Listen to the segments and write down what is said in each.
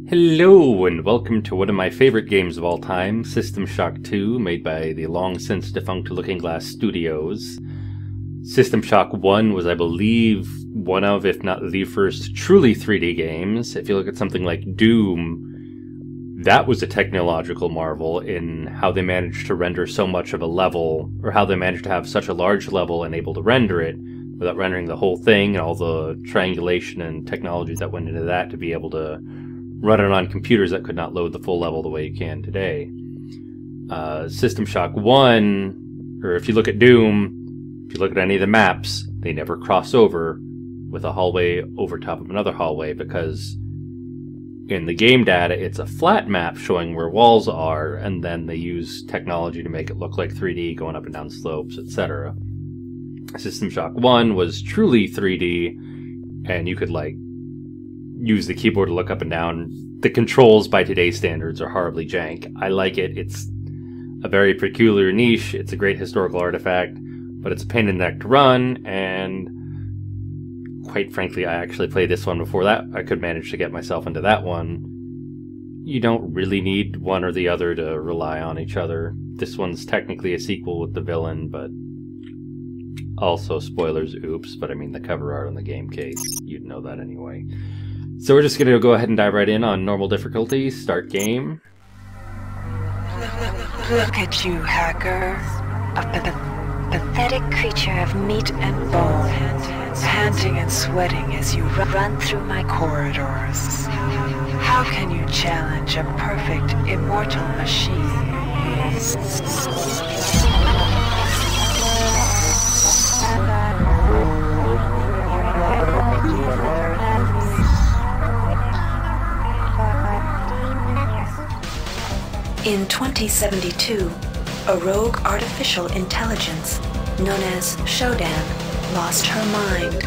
Hello, and welcome to one of my favorite games of all time, System Shock 2, made by the long-since defunct Looking Glass Studios. System Shock 1 was, I believe, one of, if not the first, truly 3D games. If you look at something like Doom, that was a technological marvel in how they managed to render so much of a level, or how they managed to have such a large level and able to render it without rendering the whole thing, and all the triangulation and technologies that went into that to be able to run it on computers that could not load the full level the way you can today. System Shock 1, or if you look at Doom, if you look at any of the maps, they never cross over with a hallway over top of another hallway, because in the game data it's a flat map showing where walls are, and then they use technology to make it look like 3D, going up and down slopes, etc. System Shock 1 was truly 3D, and you could use the keyboard to look up and down. The controls by today's standards are horribly jank. I like it. It's a very peculiar niche. It's a great historical artifact, but it's a pain in the neck to run, and quite frankly, I actually played this one before that. I could manage to get myself into that one. You don't really need one or the other to rely on each other. This one's technically a sequel with the villain, but also spoilers, oops, but I mean the cover art on the game case. You'd know that anyway. So we're just going to go ahead and dive right in on normal difficulty, start game. Look at you, hacker. A pathetic creature of meat and bone, panting and sweating as you run through my corridors. How can you challenge a perfect, immortal machine? In 2072, a rogue artificial intelligence known as Shodan lost her mind.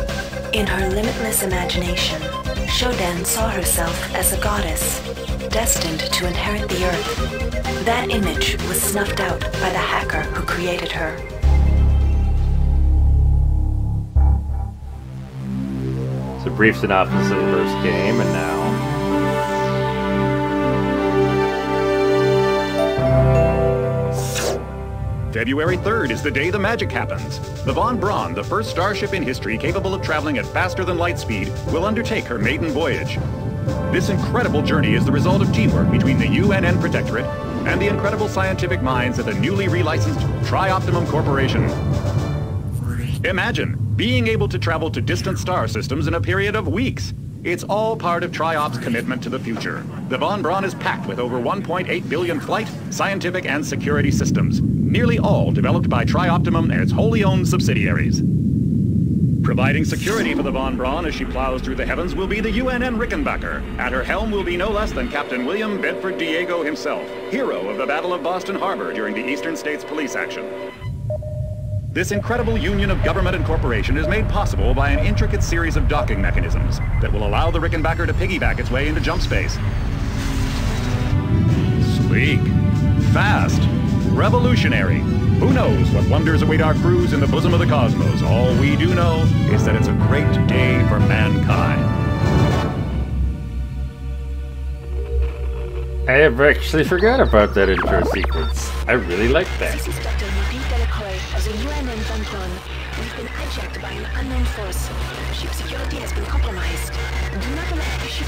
In her limitless imagination, Shodan saw herself as a goddess, destined to inherit the earth. That image was snuffed out by the hacker who created her. It's a brief synopsis of the first game, and now February 3rd is the day the magic happens. The Von Braun, the first starship in history capable of traveling at faster than light speed, will undertake her maiden voyage. This incredible journey is the result of teamwork between the UNN Protectorate and the incredible scientific minds at the newly relicensed Tri-Optimum Corporation. Imagine being able to travel to distant star systems in a period of weeks. It's all part of Tri-Op's commitment to the future. The Von Braun is packed with over 1.8 billion flight, scientific, and security systems, nearly all developed by Tri-Optimum and its wholly owned subsidiaries. Providing security for the Von Braun as she plows through the heavens will be the UNN Rickenbacker. At her helm will be no less than Captain William Bedford Diego himself, hero of the Battle of Boston Harbor during the Eastern States Police action. This incredible union of government and corporation is made possible by an intricate series of docking mechanisms that will allow the Rickenbacker to piggyback its way into jump space. Sleek, fast, revolutionary. Who knows what wonders await our crews in the bosom of the cosmos? All we do know is that it's a great day for mankind. I have actually forgot about that intro sequence. I really like that. This is Dr. of the UNN Von Braun. We've been hijacked by an unknown force. Ship security has been compromised. Do not allow the ship...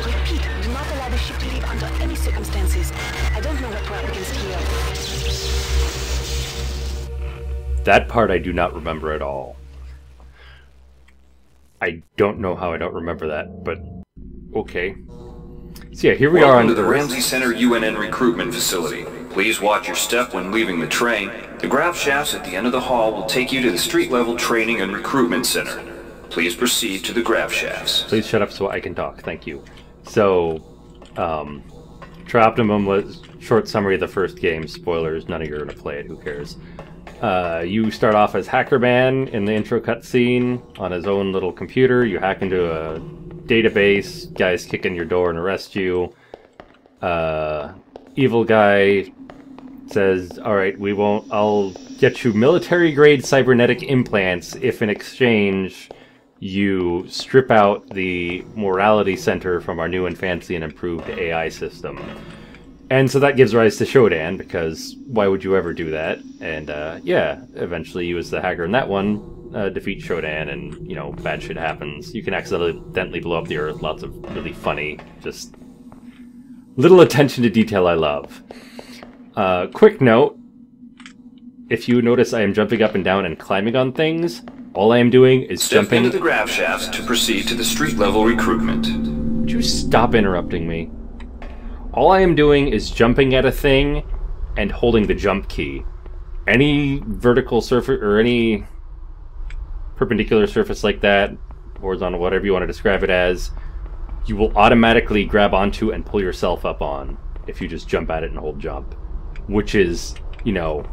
Repeat, do not allow the ship to leave under any circumstances. I don't know what we're up against here. That part I do not remember at all. I don't know how I don't remember that, but okay. So yeah, here we are on to the Ramsey Center UNN recruitment facility. Please watch your step when leaving the train. The grav shafts at the end of the hall will take you to the street-level training and recruitment center. Please proceed to the grav shafts. Please shut up so I can talk. Thank you. So, Tri-Optimum was short summary of the first game. Spoilers. None of you are going to play it. Who cares? You start off as Hacker Man in the intro cutscene on his own little computer. You hack into a database. Guys kick in your door and arrest you. Evil guy says, alright, I'll get you military-grade cybernetic implants if in exchange you strip out the morality center from our new and fancy and improved AI system. And so that gives rise to Shodan, because why would you ever do that? And yeah, eventually you as the hacker in that one defeat Shodan, and, you know, bad shit happens. You can accidentally blow up the Earth. Lots of really funny, just little attention to detail I love. Quick note, if you notice I am jumping up and down and climbing on things, all I am doing is Step jumping... into the grav shafts to proceed to the street-level recruitment. Would you stop interrupting me? All I am doing is jumping at a thing and holding the jump key. Any vertical surface or any perpendicular surface like that, horizontal, whatever you want to describe it as, you will automatically grab onto and pull yourself up on if you just jump at it and hold jump. Which is, you know,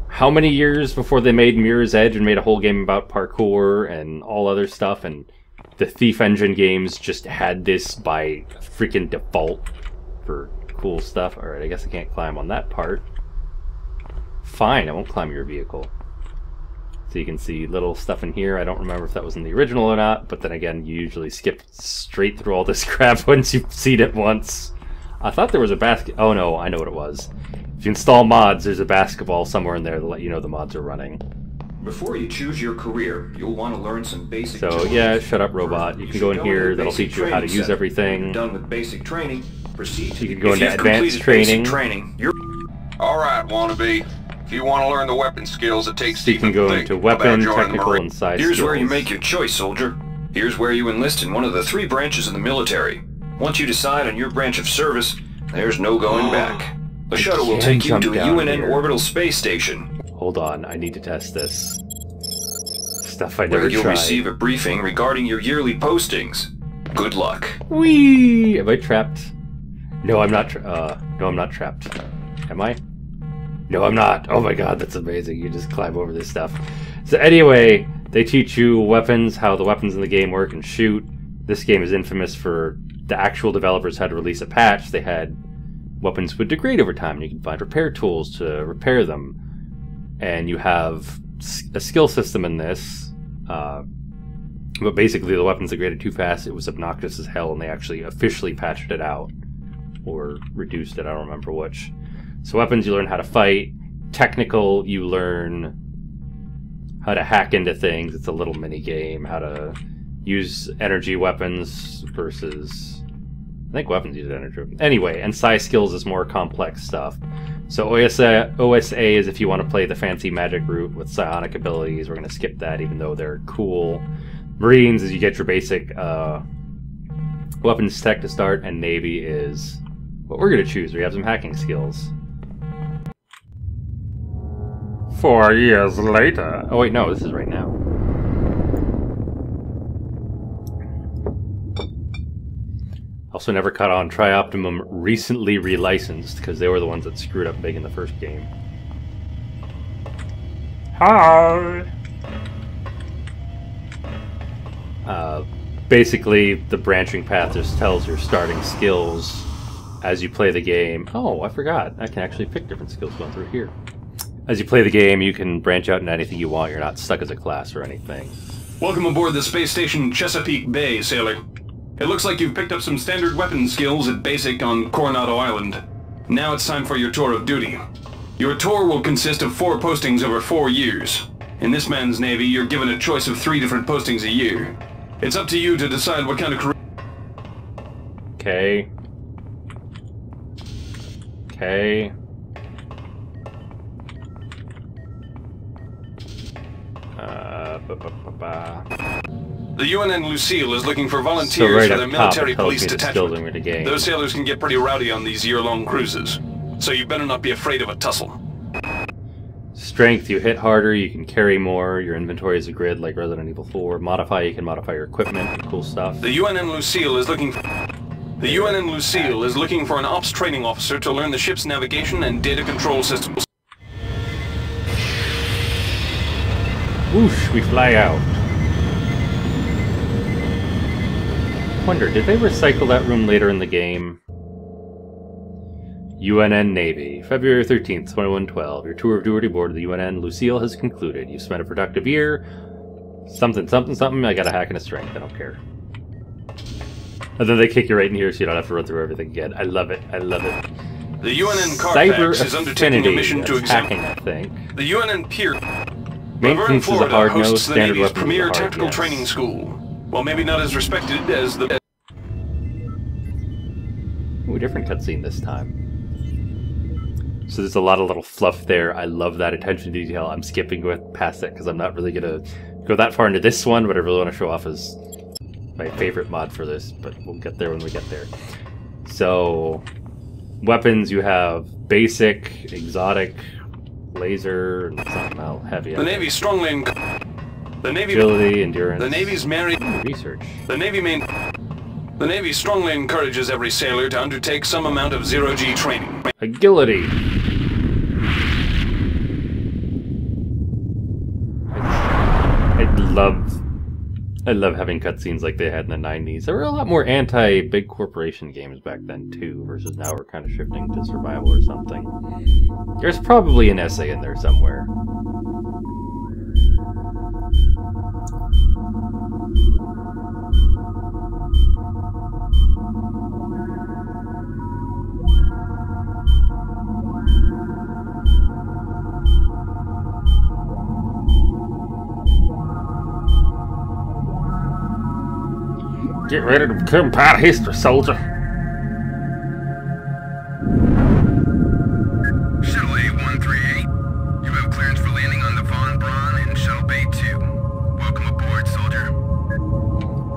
how many years before they made Mirror's Edge and made a whole game about parkour and all other stuff, and the Thief Engine games just had this by freaking default for cool stuff. Alright, I guess I can't climb on that part. Fine, I won't climb your vehicle. So you can see little stuff in here. I don't remember if that was in the original or not, but then again, you usually skip straight through all this crap once you've seen it once. I thought there was a basket. Oh no, I know what it was. If you install mods, there's a basketball somewhere in there to let you know the mods are running. Before you choose your career, you'll want to learn some basic So tools. yeah, shut up robot. You can go in here, that'll teach you how to use everything. Done with basic training, proceed to You can go into advanced training. You're Alright, wannabe. If you want to learn the weapon skills, it takes So you can go into weapon, technical, and size Here's skills. where you make your choice, soldier. Here's where you enlist in one of the 3 branches of the military. Once you decide on your branch of service, there's no going back. The shuttle will take you to a UNN orbital space station. Hold on, I need to test this. Stuff I never Where you'll tried. receive a briefing regarding your yearly postings. Good luck. Whee! Am I trapped? No, I'm not. No, I'm not trapped. Am I? No, I'm not. Oh my god, that's amazing. You just climb over this stuff. So anyway, they teach you weapons, how the weapons in the game work and shoot. This game is infamous for the actual developers had to release a patch. They had weapons would degrade over time, and you can find repair tools to repair them. And you have a skill system in this. But basically, the weapons degraded too fast. It was obnoxious as hell, and they actually officially patched it out. Or reduced it, I don't remember which. So weapons, you learn how to fight. Technical, you learn how to hack into things. It's a little mini game. How to use energy weapons versus... I think weapons use energy. Anyway, and size skills is more complex stuff. So OSA is if you want to play the fancy magic route with psionic abilities. We're going to skip that, even though they're cool. Marines is you get your basic weapons tech to start, and Navy is what we're going to choose. We have some hacking skills. 4 years later. Oh wait, no, this is right now. Also never caught on Trioptimum recently relicensed, because they were the ones that screwed up big in the first game. Hi! Basically, the branching path just tells your starting skills as you play the game. Oh, I forgot. I can actually pick different skills going through here. As you play the game, you can branch out into anything you want. You're not stuck as a class or anything. Welcome aboard the space station Chesapeake Bay, sailor. It looks like you've picked up some standard weapon skills at basic on Coronado Island. Now it's time for your tour of duty. Your tour will consist of 4 postings over 4 years. In this man's Navy, you're given a choice of 3 different postings a year. It's up to you to decide what kind of career... Okay. Okay. The UNN Lucille is looking for So volunteers right for up their top, military it tells police me the skills I'm detachment. going to gain. Those sailors can get pretty rowdy on these year-long cruises, so you better not be afraid of a tussle. Strength, you hit harder, you can carry more, your inventory is a grid like Resident Evil 4. Modify, you can modify your equipment, cool stuff. The UNN Lucille is looking for... The UNN Lucille is looking for an ops training officer to learn the ship's navigation and data control systems. Whoosh, we fly out. Wonder, did they recycle that room later in the game? UNN Navy, February 13th, 2112. Your tour of duty aboard the UNN Lucille has concluded. You've spent a productive year Something, something, something. I got a hack and a strength. I don't care. And then they kick you right in here so you don't have to run through everything again. I love it. I love it. The UNN Carfax is undertaking a mission to examine. I think. The UNN Pier. Maintenance is a hard nose. Hosts the Standard Navy's weapons premier is a hard technical yes. training school. While maybe not as respected as the... Ooh, different cutscene this time. So there's a lot of little fluff there. I love that attention to detail. I'm skipping past it because I'm not really going to go that far into this one, but I really want to show off as my favorite mod for this, but we'll get there when we get there. So, weapons, you have basic, exotic, laser, and something else heavy. The Navy's strongly... The Navy... Agility, endurance. The Navy's married... Research. The Navy strongly encourages every sailor to undertake some amount of zero-G training. Agility. I love having cutscenes like they had in the 90s. There were a lot more anti-big corporation games back then, too, versus now we're kind of shifting to survival or something. There's probably an essay in there somewhere. Get ready to become part of history, soldier. Shuttle A138. You have clearance for landing on the Von Braun in Shuttle Bay 2. Welcome aboard, soldier.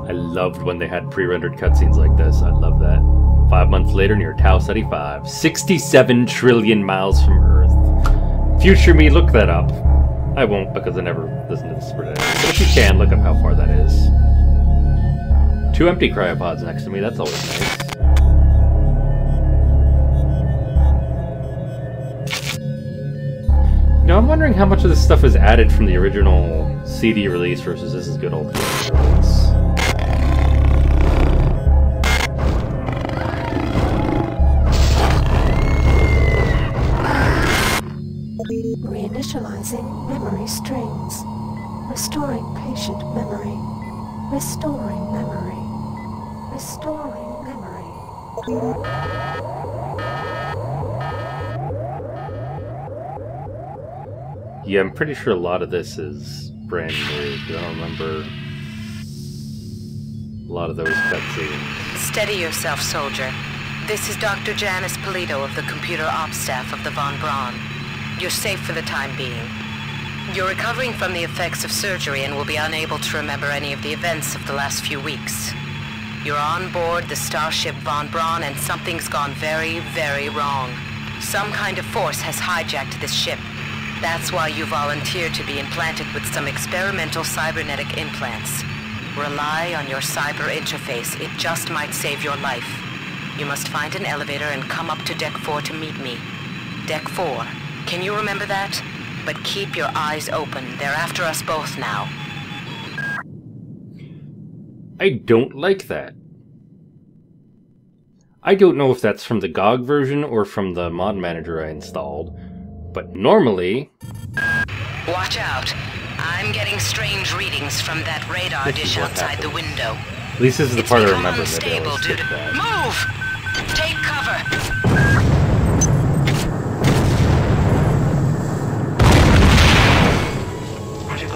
I loved when they had pre-rendered cutscenes like this. I love that. 5 months later near Tau 75. 67 trillion miles from Earth. Future me, look that up. I won't because I never listened to this for today. But if you can, look up how far that is. 2 empty cryopods next to me, that's always nice. You know, I'm wondering how much of this stuff is added from the original CD release versus this is good old PS release. Reinitializing memory strings. Restoring patient memory. Restoring memory. Restoring memory. Yeah, I'm pretty sure a lot of this is brand new, because I don't remember a lot of those cutscenes. Steady yourself, soldier. This is Dr. Janice Polito of the Computer Ops Staff of the Von Braun. You're safe for the time being. You're recovering from the effects of surgery and will be unable to remember any of the events of the last few weeks. You're on board the starship Von Braun and something's gone very, very wrong. Some kind of force has hijacked this ship. That's why you volunteered to be implanted with some experimental cybernetic implants. Rely on your cyber interface. It just might save your life. You must find an elevator and come up to Deck 4 to meet me. Deck 4. Can you remember that? But keep your eyes open. They're after us both now. I don't like that. I don't know if that's from the GOG version or from the mod manager I installed, but normally... Watch out. I'm getting strange readings from that radar dish outside the window. At least this is the part I remember. Maybe I'll skip that. Move! Take cover!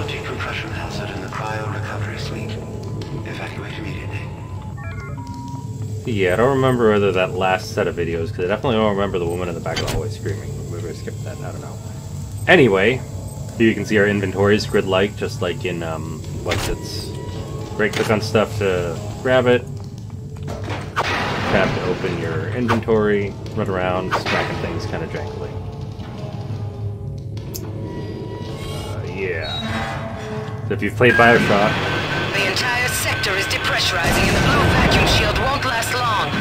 Decompression hazard in the cryo recovery suite. Evacuate immediately. Yeah, I don't remember whether that last set of videos, because I definitely don't remember the woman in the back of the hallway screaming. Maybe I skipped that, I don't know. Anyway, here you can see our inventories grid-like, just like in, What's It's. Right-click on stuff to grab it. Tab to open your inventory, run around, smacking things kind of jankily. Yeah. So if you've played Bioshock... The entire sector is depressurizing and the blue vacuum shield won't last long.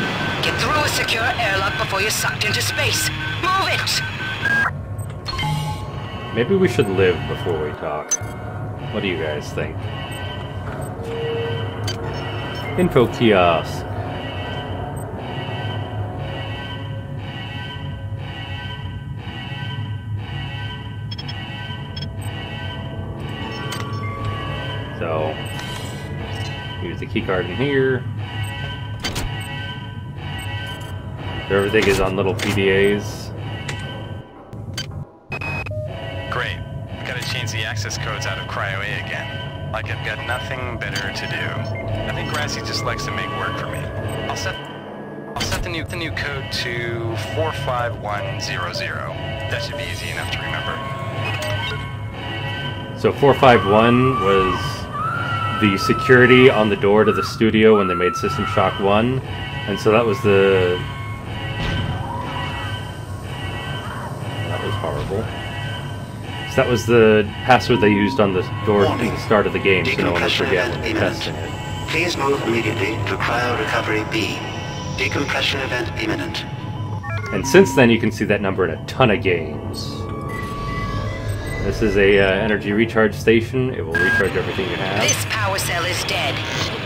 Get through a secure airlock before you're sucked into space. Move it! Maybe we should live before we talk. What do you guys think? Info kiosk. So the keycard in here. Everything is on little PDAs. Great. I've got to change the access codes out of Cryo A again. Like I've got nothing better to do. I think Grassy just likes to make work for me. I'll set the new code to 45100. That should be easy enough to remember. So 451 was the security on the door to the studio when they made System Shock 1. And so that was the... That was horrible. So that was the password they used on the door at the start of the game, so no one would forget when they were testing it. Please move immediately to Cryo Recovery B. Decompression event imminent. And since then, you can see that number in a ton of games. This is a energy recharge station. It will recharge everything you have. This power cell is dead.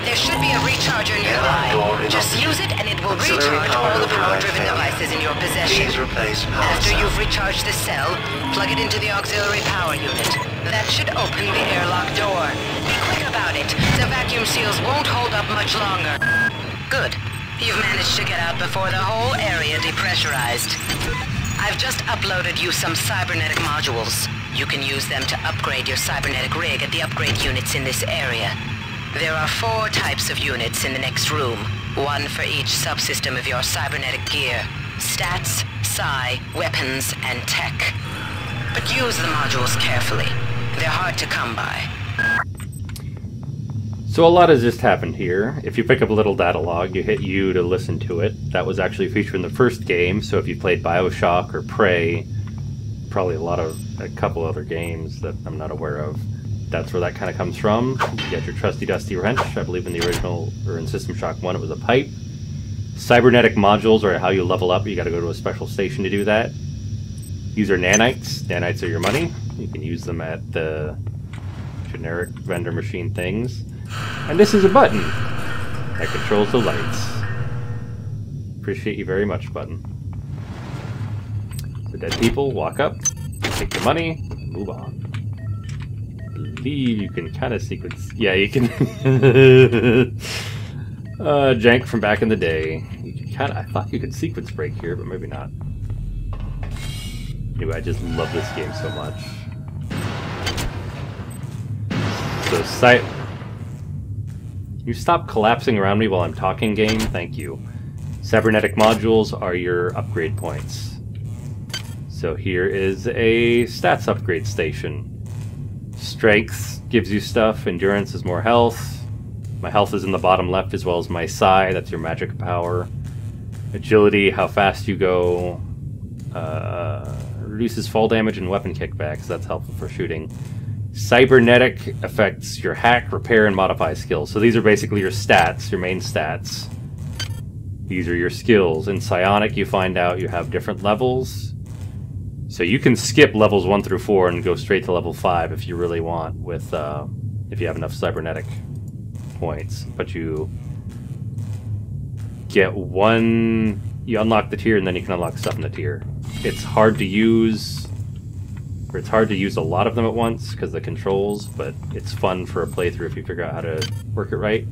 There should be a recharger nearby. Just use it and it will recharge all the power-driven devices in your possession. After you've recharged the cell, plug it into the auxiliary power unit. That should open the airlock door. Be quick about it. The vacuum seals won't hold up much longer. Good. You've managed to get out before the whole area depressurized. I've just uploaded you some cybernetic modules. You can use them to upgrade your cybernetic rig at the upgrade units in this area. There are 4 types of units in the next room, one for each subsystem of your cybernetic gear. Stats, psi, weapons, and tech. But use the modules carefully. They're hard to come by. So a lot has just happened here. If you pick up a little data log, you hit U to listen to it. That was actually featured in the first game, so if you played BioShock or Prey, probably a couple other games that I'm not aware of, that's where that kind of comes from. You got your trusty dusty wrench. I believe in the original, or in System Shock 1, it was a pipe. Cybernetic modules are how you level up. You got to go to a special station to do that. These are nanites. Nanites are your money. You can use them at the generic vendor machine things. And this is a button that controls the lights. Appreciate you very much, button. The dead people walk up, take the money, move on. I believe you can kind of sequence. Yeah, you can. Jank from back in the day. You can kind of. I thought you could sequence break here, but maybe not. Anyway, I just love this game so much. So, you stop collapsing around me while I'm talking, game? Thank you. Cybernetic modules are your upgrade points. So here is a stats upgrade station. Strength gives you stuff, endurance is more health. My health is in the bottom left as well as my psi, that's your magic power. Agility, how fast you go. Reduces fall damage and weapon kickbacks, that's helpful for shooting. Cybernetic affects your hack, repair, and modify skills. So these are basically your stats, your main stats. These are your skills. In psionic, you find out you have different levels. So you can skip levels 1 through 4 and go straight to level 5 if you really want, with if you have enough cybernetic points. But you get one... You unlock the tier, and then you can unlock stuff in the tier. It's hard to use... Or it's hard to use a lot of them at once because of the controls, but it's fun for a playthrough if you figure out how to work it right.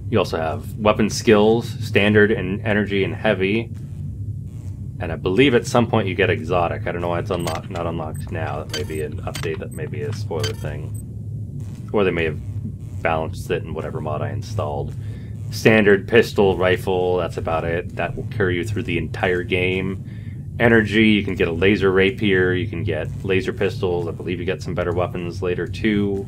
You also have weapon skills, standard and energy and heavy. And I believe at some point you get exotic. I don't know why it's unlocked, not unlocked now. That may be an update, that may be a spoiler thing. Or they may have balanced it in whatever mod I installed. Standard, pistol, rifle, that's about it. That will carry you through the entire game. Energy, you can get a laser rapier, you can get laser pistols, I believe you get some better weapons later too.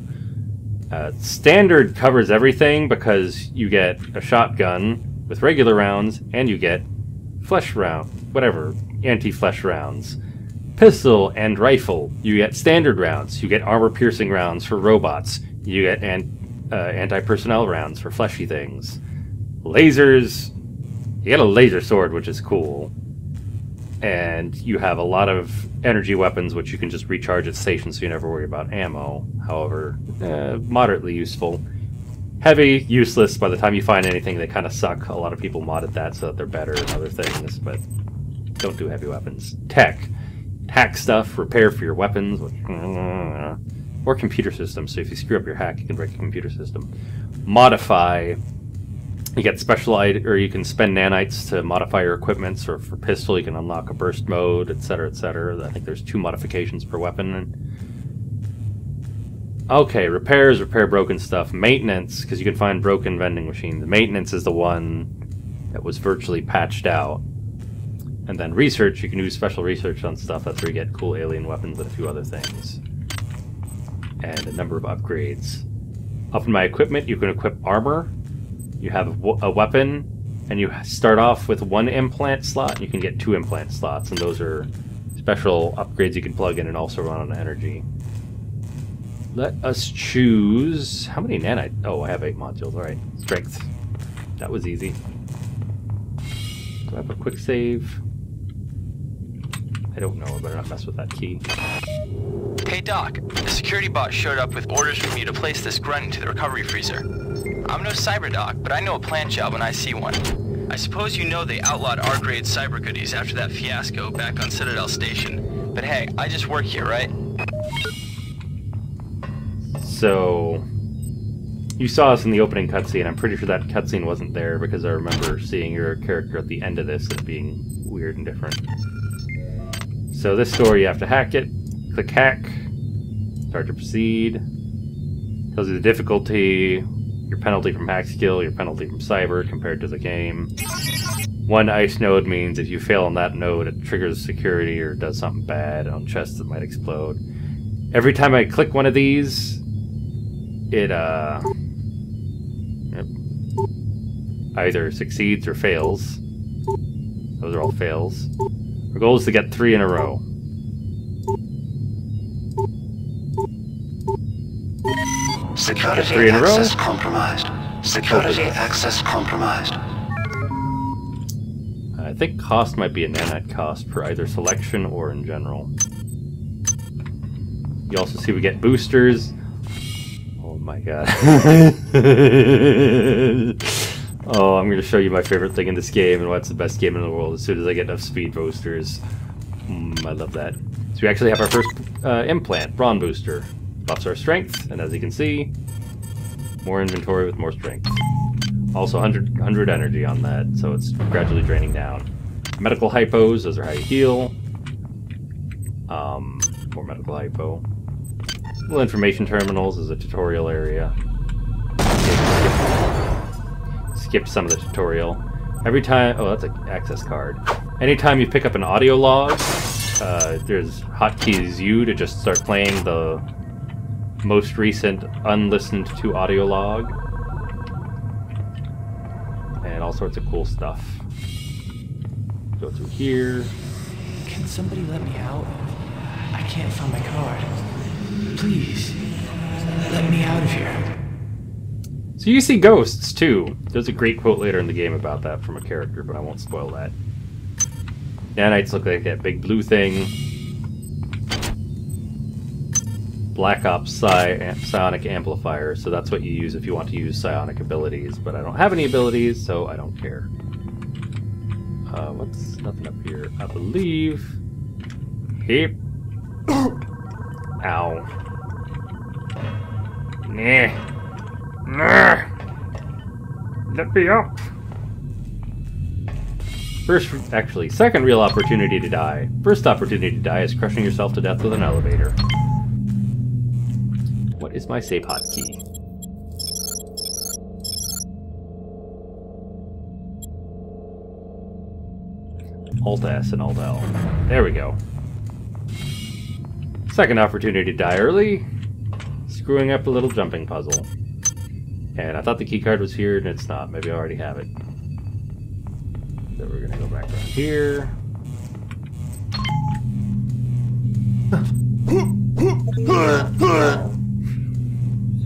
Standard covers everything because you get a shotgun with regular rounds and you get flesh round, whatever, anti-flesh rounds. Pistol and rifle, you get standard rounds, you get armor-piercing rounds for robots, you get anti-personnel rounds for fleshy things. Lasers, you get a laser sword, which is cool. And you have a lot of energy weapons which you can just recharge at stations so you never worry about ammo. However, moderately useful. Heavy, useless. By the time you find anything, they kind of suck. A lot of people modded that so that they're better and other things, but don't do heavy weapons. Tech. Hack stuff, repair for your weapons, or computer systems. So if you screw up your hack, you can break a computer system. modify. You get special or you can spend nanites to modify your equipments, or for pistol you can unlock a burst mode, etc., etc. I think there's 2 modifications per weapon. Okay, repairs, repair broken stuff. Maintenance, because you can find broken vending machines. Maintenance is the one that was virtually patched out. And then research, you can do special research on stuff. That's where you get cool alien weapons and a few other things. And a number of upgrades. Up in my equipment, you can equip armor. You have a weapon, and you start off with 1 implant slot, and you can get 2 implant slots, and those are special upgrades you can plug in and also run on energy. Let us choose... How many nanite? Oh, I have 8 modules. Alright. Strength. That was easy. Do I have a quick save? I don't know. I better not mess with that key. Hey Doc, the security bot showed up with orders from you to place this grunt into the recovery freezer. I'm no cyber doc, but I know a plant job when I see one. I suppose you know they outlawed R-grade cyber goodies after that fiasco back on Citadel Station. But hey, I just work here, right? So, you saw us in the opening cutscene. I'm pretty sure that cutscene wasn't there because I remember seeing your character at the end of this and being weird and different. So this door, you have to hack it. Click hack. Start to proceed. Tells you the difficulty, your penalty from hack skill, your penalty from cyber compared to the game. 1 ice node means if you fail on that node, it triggers security or does something bad on chests that might explode. Every time I click one of these, it either succeeds or fails. Those are all fails. Our goal is to get 3 in a row. Security 3 in a row. access compromised. Security access compromised. I think cost might be a nanite cost per either selection or in general. You also see we get boosters. Oh my god. Oh, I'm going to show you my favorite thing in this game and what's the best game in the world as soon as I get enough speed boosters. I love that. So we actually have our first implant, Brawn Booster. Buffs our strength, and as you can see, more inventory with more strength. Also 100 energy on that, so it's gradually draining down. Medical hypos, those are how you heal. More medical hypo. Little information terminals is a tutorial area. Skipped some of the tutorial. Every time... Oh, that's an access card. Anytime you pick up an audio log, there's hotkeys U to just start playing the most recent unlistened to audio log. And all sorts of cool stuff. Go through here. Can somebody let me out? I can't find my card. Please, let me out of here. So you see ghosts, too. There's a great quote later in the game about that from a character, but I won't spoil that. Nanites look like that big blue thing. Black Ops psionic amplifier, so that's what you use if you want to use psionic abilities, but I don't have any abilities, so I don't care. What's nothing up here? I believe. Hip. Ow. Nah. Nah. Let me up. Second real opportunity to die. First opportunity to die is crushing yourself to death with an elevator. What is my save hotkey? Alt S and Alt L. There we go. Second opportunity to die early. Screwing up a little jumping puzzle. And I thought the keycard was here, and it's not. Maybe I already have it. So we're gonna go back down here.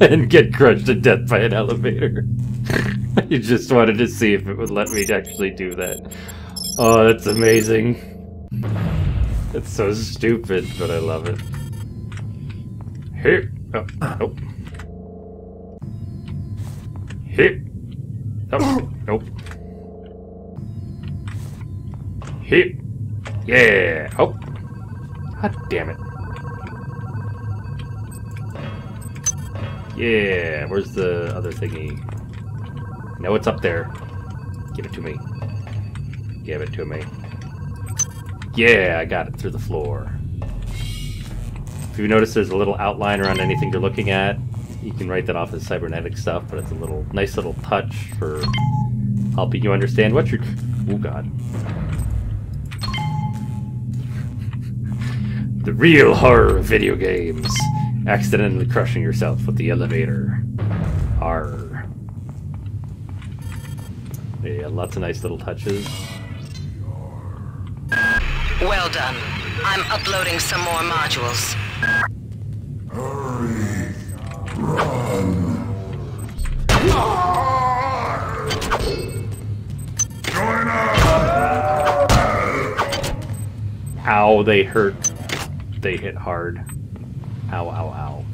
And get crushed to death by an elevator. You just wanted to see if it would let me actually do that. Oh, that's amazing. It's so stupid, but I love it. Here. Oh, nope. Hit. Oh, nope. Hit. Yeah. Oh. God damn it. Yeah, where's the other thingy? No, it's up there. Give it to me. Give it to me. Yeah, I got it through the floor. If you notice there's a little outline around anything you're looking at, you can write that off as cybernetic stuff, but it's a little nice little touch for helping you understand what you're... Oh god. The real horror of video games. Accidentally crushing yourself with the elevator. Arr. Yeah, lots of nice little touches. Well done. I'm uploading some more modules. Hurry! Run! Join us! Ow, they hurt. They hit hard. Ow, ow, ow.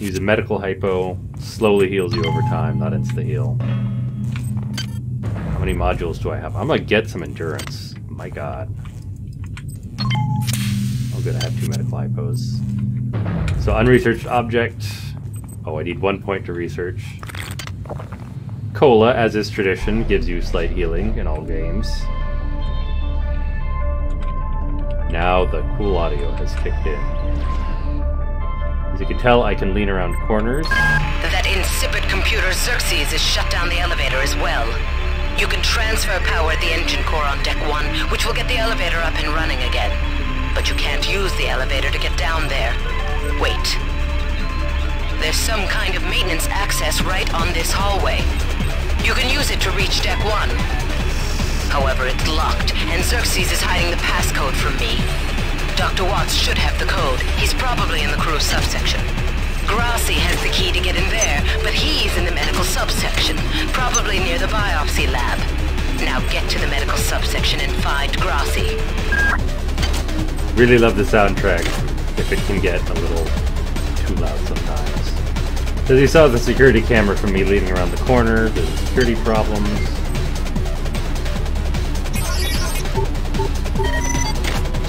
Use a medical hypo. Slowly heals you over time, not insta-heal. How many modules do I have? I'm gonna get some endurance. My god. Oh good, I have 2 medical hypos. So unresearched object. Oh, I need 1 point to research. Cola, as is tradition, gives you slight healing in all games. Now the cool audio has kicked in. As you can tell, I can lean around corners. That insipid computer Xerxes has shut down the elevator as well. You can transfer power at the engine core on deck 1, which will get the elevator up and running again. But you can't use the elevator to get down there. Wait. There's some kind of maintenance access right on this hallway. You can use it to reach deck 1. However, it's locked, and Xerxes is hiding the passcode from me. Dr. Watts should have the code. He's probably in the crew subsection. Grassi has the key to get in there, but he's in the medical subsection, probably near the biopsy lab. Now get to the medical subsection and find Grassi. Really love the soundtrack, if it can get a little too loud sometimes. As you saw the security camera from me leading around the corner, there's security problems.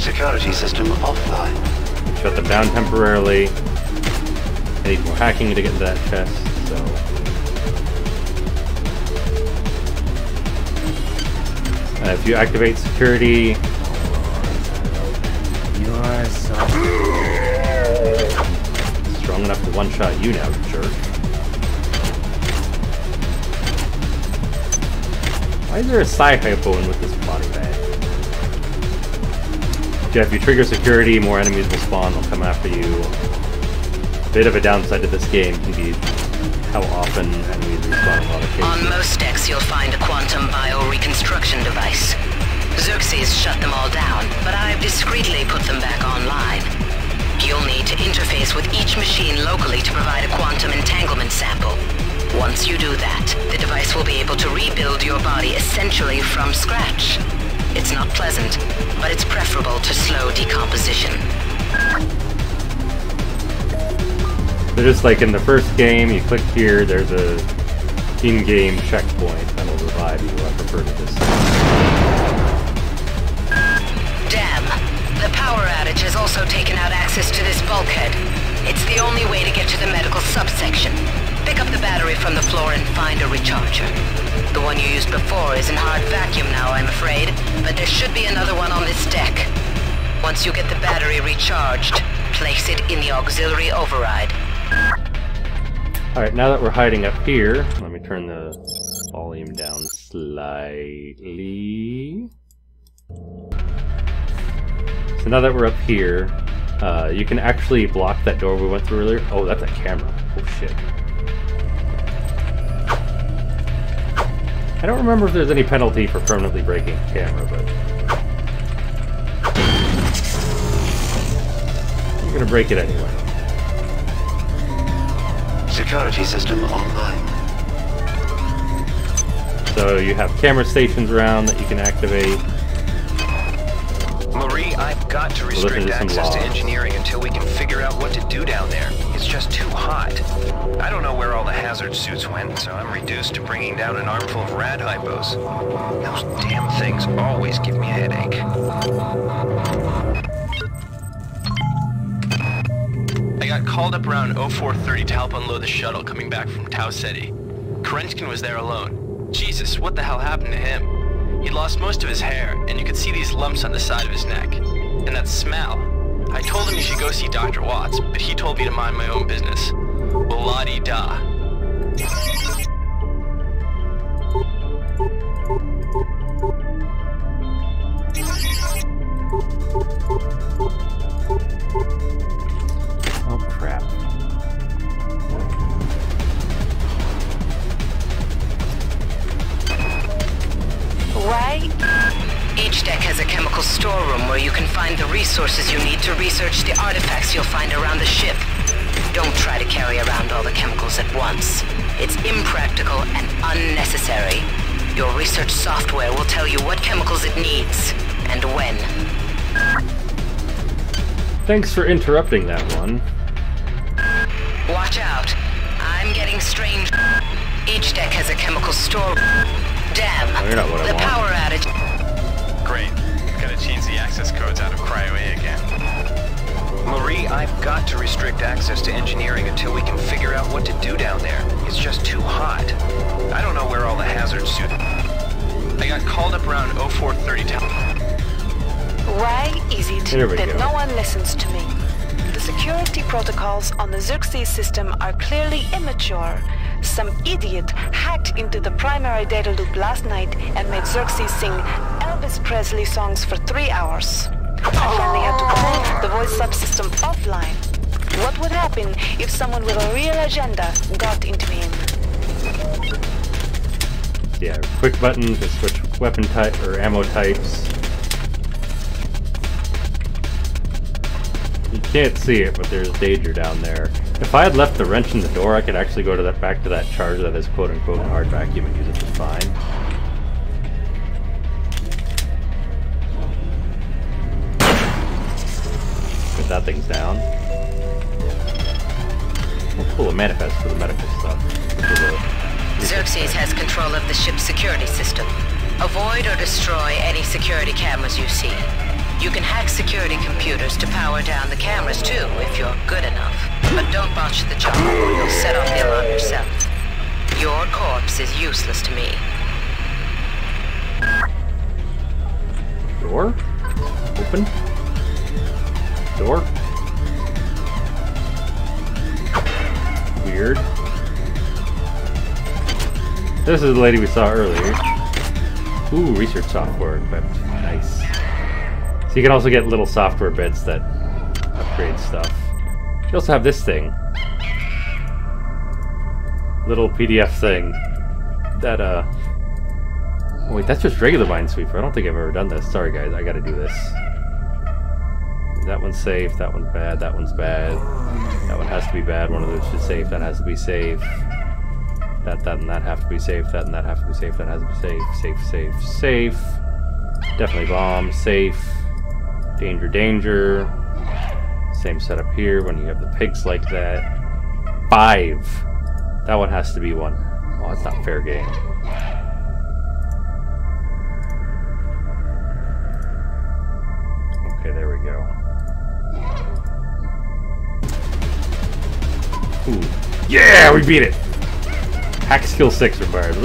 Security system offline. Shut them down temporarily. I need more hacking to get into that chest, so... if you activate security... You're so... strong enough to one-shot you now, jerk. Why is there a sci-hypo in with this body bag? Yeah, if you trigger security, more enemies will spawn, they'll come after you. Bit of a downside to this game can be how often enemies respawn in a lot of cases. On most decks, you'll find a quantum bioreconstruction device. Xerxes shut them all down, but I've discreetly put them back online. You'll need to interface with each machine locally to provide a quantum entanglement sample. Once you do that, the device will be able to rebuild your body essentially from scratch. It's not pleasant, but it's preferable to slow decomposition. So just like in the first game, you click here, there's a in-game checkpoint that'll revive you. I prefer to just... Damn. The power outage has also taken out access to this bulkhead. It's the only way to get to the medical subsection. Pick up the battery from the floor and find a recharger. The one you used before is in hard vacuum now, I'm afraid, but there should be another one on this deck. Once you get the battery recharged, place it in the auxiliary override. Alright, now that we're hiding up here, let me turn the volume down slightly. So now that we're up here, you can actually block that door we went through earlier. Oh, that's a camera. Oh shit. I don't remember if there's any penalty for permanently breaking a camera, but... I'm gonna break it anyway. Security system online. So you have camera stations around that you can activate. Marie, I've got to restrict access to engineering until we can figure out what to do down there. It's just too hot. I don't know where all the hazard suits went, so I'm reduced to bringing down an armful of rad hypos. Those damn things always give me a headache. I got called up around 0430 to help unload the shuttle coming back from Tau Ceti. Chrstine was there alone. Jesus, what the hell happened to him? He'd lost most of his hair, and you could see these lumps on the side of his neck. And that smell. I told him he should go see Dr. Watts, but he told me to mind my own business. Well, la-di-da. Oh, crap. Right? Each deck has a chemical storeroom where you can find the resources you need to research the artifacts you'll find around the ship. Don't try to carry around all the chemicals at once. It's impractical and unnecessary. Your research software will tell you what chemicals it needs, and when. Thanks for interrupting that one. Watch out. I'm getting strange. Each deck has a chemical store. Damn. Oh, you're not what I the want. Power outage. Great. Gotta change the access codes out of Cryo A again. Marie, I've got to restrict access to engineering until we can figure out what to do down there. It's just too hot. I don't know where all the hazard suits... I got called up around 0430 to... Why is it that no one listens to me? The security protocols on the Xerxes system are clearly immature. Some idiot hacked into the primary data loop last night and made Xerxes sing Elvis Presley songs for 3 hours. I finally had to pull the voice subsystem offline. What would happen if someone with a real agenda got into him? Yeah, quick button to switch weapon type or ammo types. You can't see it, but there's danger down there. If I had left the wrench in the door, I could actually go to that back to that charge that is quote-unquote hard vacuum and use it just fine. But that thing's down. Oh, cool, a manifest for the medical stuff. Xerxes has control of the ship's security system. Avoid or destroy any security cameras you see. You can hack security computers to power down the cameras too, if you're good enough. But don't botch the job, or you'll set off the alarm yourself. Your corpse is useless to me. Door? Open? Door? Weird. This is the lady we saw earlier. Ooh, research software equipped. Nice. So you can also get little software bits that upgrade stuff. You also have this thing. Little PDF thing. That, oh wait, that's just regular Minesweeper. I don't think I've ever done this. Sorry guys, I gotta do this. That one's safe, that one's bad, that one's bad. That one has to be bad, one of those is safe, that has to be safe. That and that have to be safe, that and that have to be safe, that has to be safe. Safe, safe, safe. Definitely bomb, safe. Danger, danger. Same setup here when you have the pigs like that. 5. That one has to be 1. Oh, that's not fair game. Okay, there we go. Ooh. Yeah, we beat it! Hack skill 6 required.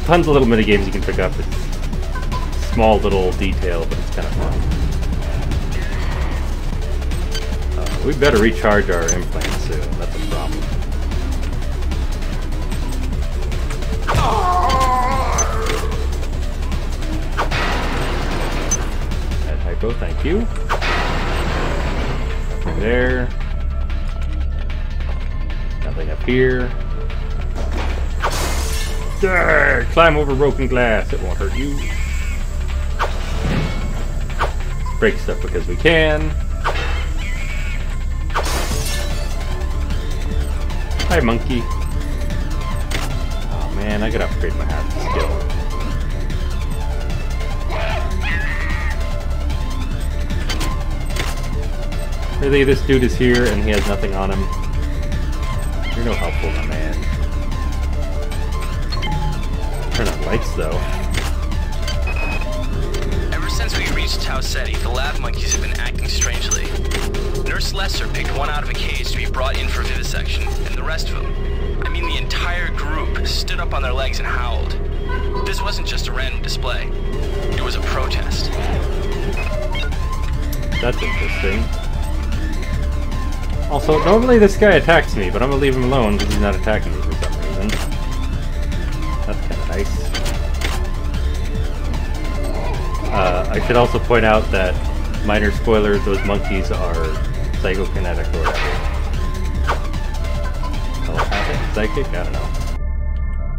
Tons of little mini games you can pick up. It's small little detail, but it's kind of fun. We better recharge our implant soon. That's a problem. That typo, thank you. Nothing there. Nothing up here. There! Climb over broken glass. It won't hurt you. Break stuff because we can. Hi, monkey. Oh man, I gotta upgrade my hat skill. Really, this dude is here and he has nothing on him. You're no helpful, my man. Turn on lights, though. Ever since we reached Tau Ceti, the lab monkeys have been acting strangely. Nurse Lesser picked one out of a case to be brought in for vivisection, and the rest of them, I mean the entire group, stood up on their legs and howled. This wasn't just a random display. It was a protest. That's interesting. Also, normally this guy attacks me, but I'm gonna leave him alone because he's not attacking me for some reason. That's kind of nice. I should also point out that, minor spoilers, those monkeys are psychokinetic or whatever. Telepathic? Psychic? I don't know.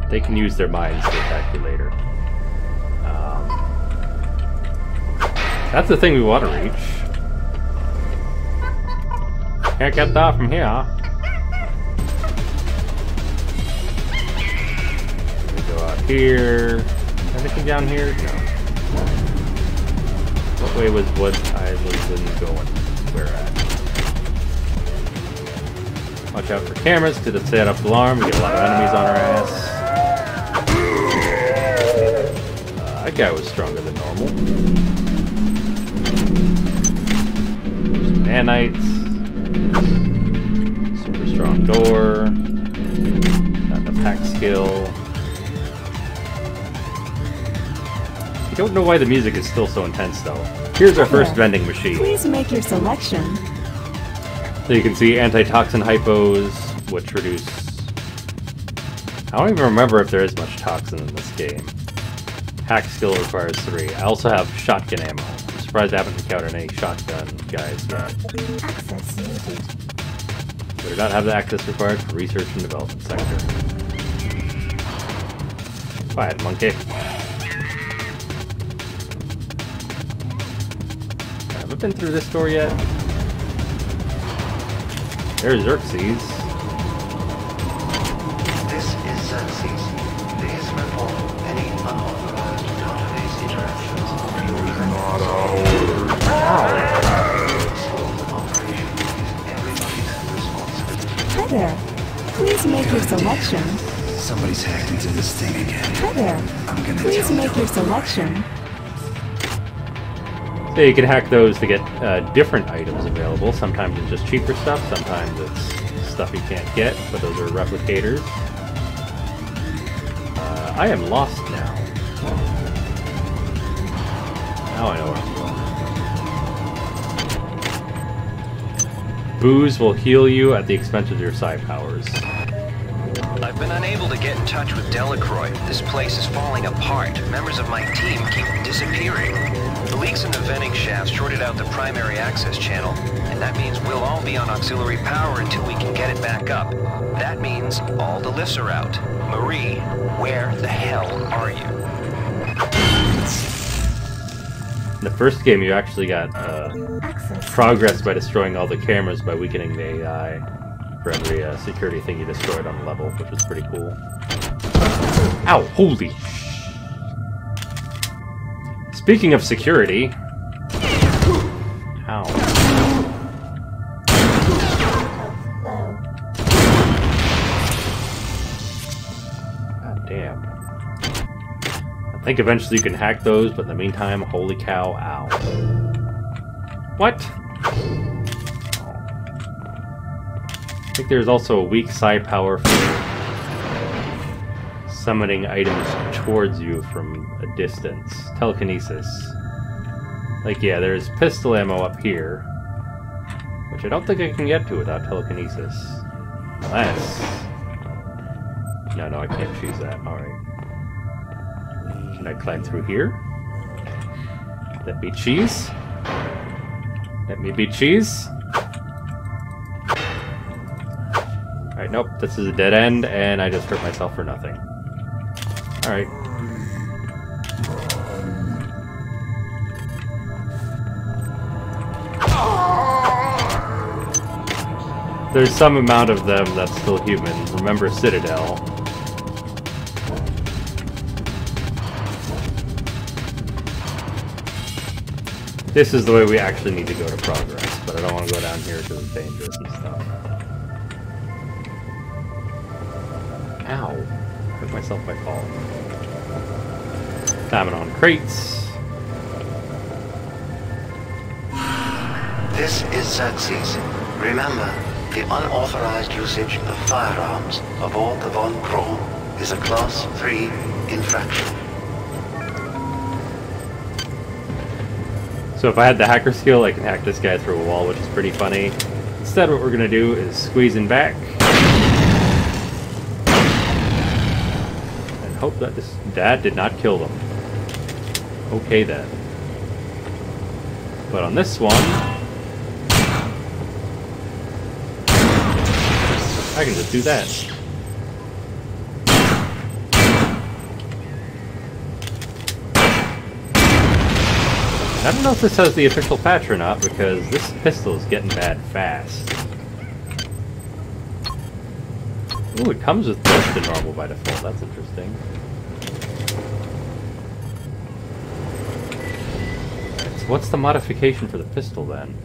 They can use their minds to attack you later. That's the thing we want to reach. Can't get that from here. We go out here. Anything down here? No. What way was what I was going? Where at? Watch out for cameras to the set up alarm. We get a lot of enemies on our ass. That guy was stronger than normal. Nanites. Super strong door. Not enough hack skill. I don't know why the music is still so intense though. Here's our first vending machine. Please make your selection. So you can see antitoxin hypos, which reduce... I don't even remember if there is much toxin in this game. Hack skill requires 3. I also have shotgun ammo. I'm surprised I haven't encountered any shotgun guys yet. Access needed. We do not have the access required for research and development sector. Quiet, monkey. Have I been through this door yet? There's Xerxes. This is Xerxes. Please report any unauthorized database interactions. Not ours. Hi there. Please make your selection. Somebody's hacked into this thing again. Hi there. I'm gonna Please make your selection. So you can hack those to get different items available. Sometimes it's just cheaper stuff, sometimes it's stuff you can't get, but those are replicators. I am lost now. Now I know where I'm going. Booze will heal you at the expense of your psi powers. I've been unable to get in touch with Delacroix. This place is falling apart. Members of my team keep disappearing. The leaks in the venting shaft shorted out the primary access channel, and that means we'll all be on auxiliary power until we can get it back up. That means all the lifts are out. Marie, where the hell are you? In the first game, you actually got progress by destroying all the cameras by weakening the AI for every security thing you destroyed on the level, which was pretty cool. Ow! Holy! Speaking of security... Ow. God damn. I think eventually you can hack those, but in the meantime, holy cow, ow. What? I think there's also a weak psi power for summoning items towards you from a distance. Telekinesis. Like, yeah, there's pistol ammo up here, which I don't think I can get to without telekinesis. Unless... No, I can't choose that. Alright. Can I climb through here? Let me cheese. Let me be cheese. Alright, nope, this is a dead end, and I just hurt myself for nothing. Alright. There's some amount of them that's still human. Remember Citadel. This is the way we actually need to go to progress, but I don't want to go down here because it's dangerous and stuff. Ow. Hurt myself by falling. Climbing on crates. This is Xerxes. Remember, the unauthorized usage of firearms aboard the Von Braun is a Class 3 infraction. So if I had the hacker skill, I can hack this guy through a wall, which is pretty funny. Instead, what we're going to do is squeeze him back. And hope that that did not kill them. Okay then. But on this one, I can just do that. I don't know if this has the official patch or not, because this pistol is getting bad fast. Ooh, it comes with burst and normal by default. That's interesting. So what's the modification for the pistol then?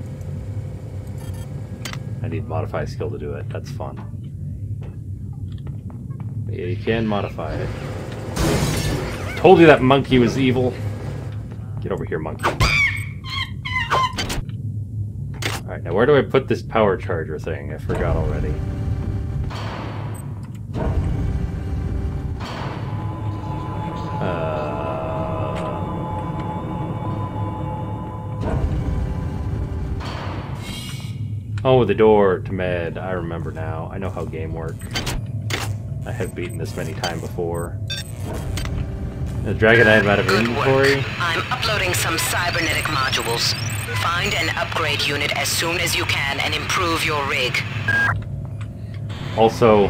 I need modify skill to do it. That's fun. But yeah, you can modify it. Told you that monkey was evil. Get over here, monkey. Alright, now where do I put this power charger thing? I forgot already. Oh, the door to med. I remember now. I know how game works. I have beaten this many times before. The dragon item out of inventory. I'm uploading some cybernetic modules. Find an upgrade unit as soon as you can and improve your rig. Also,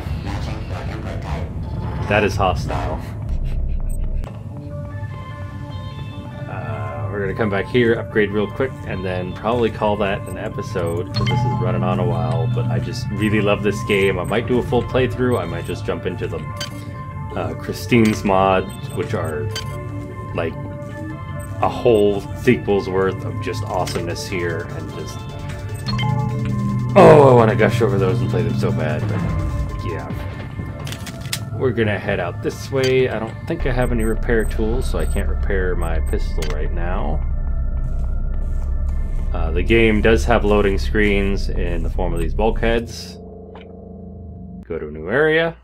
that is hostile. We're gonna come back here, upgrade real quick, and then probably call that an episode, because this is running on a while, but I just really love this game. I might do a full playthrough, I might just jump into the Chrstine's mods, which are like a whole sequel's worth of just awesomeness here, and just... Oh, I want to gush over those and play them so bad, but yeah. We're gonna head out this way. I don't think I have any repair tools, so I can't repair my pistol right now. The game does have loading screens in the form of these bulkheads. Go to a new area.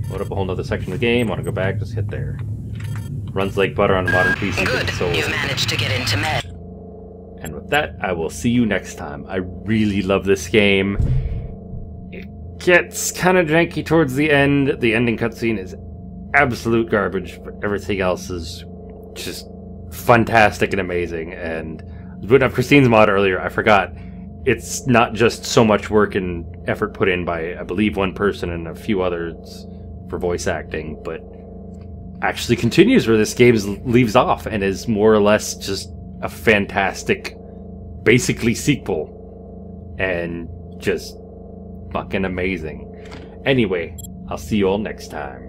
Load up a whole nother section of the game. Want to go back, just hit there. Runs like butter on a modern PC. Good, you've managed to get into med. And with that, I will see you next time. I really love this game. It gets kind of janky towards the end. The ending cutscene is absolute garbage, but everything else is just fantastic and amazing. And I was booting up Chrstine's mod earlier. I forgot. It's not just so much work and effort put in by, I believe, one person and a few others for voice acting, but actually continues where this game leaves off and is more or less just a fantastic, basically sequel, and just fucking amazing. Anyway, I'll see you all next time.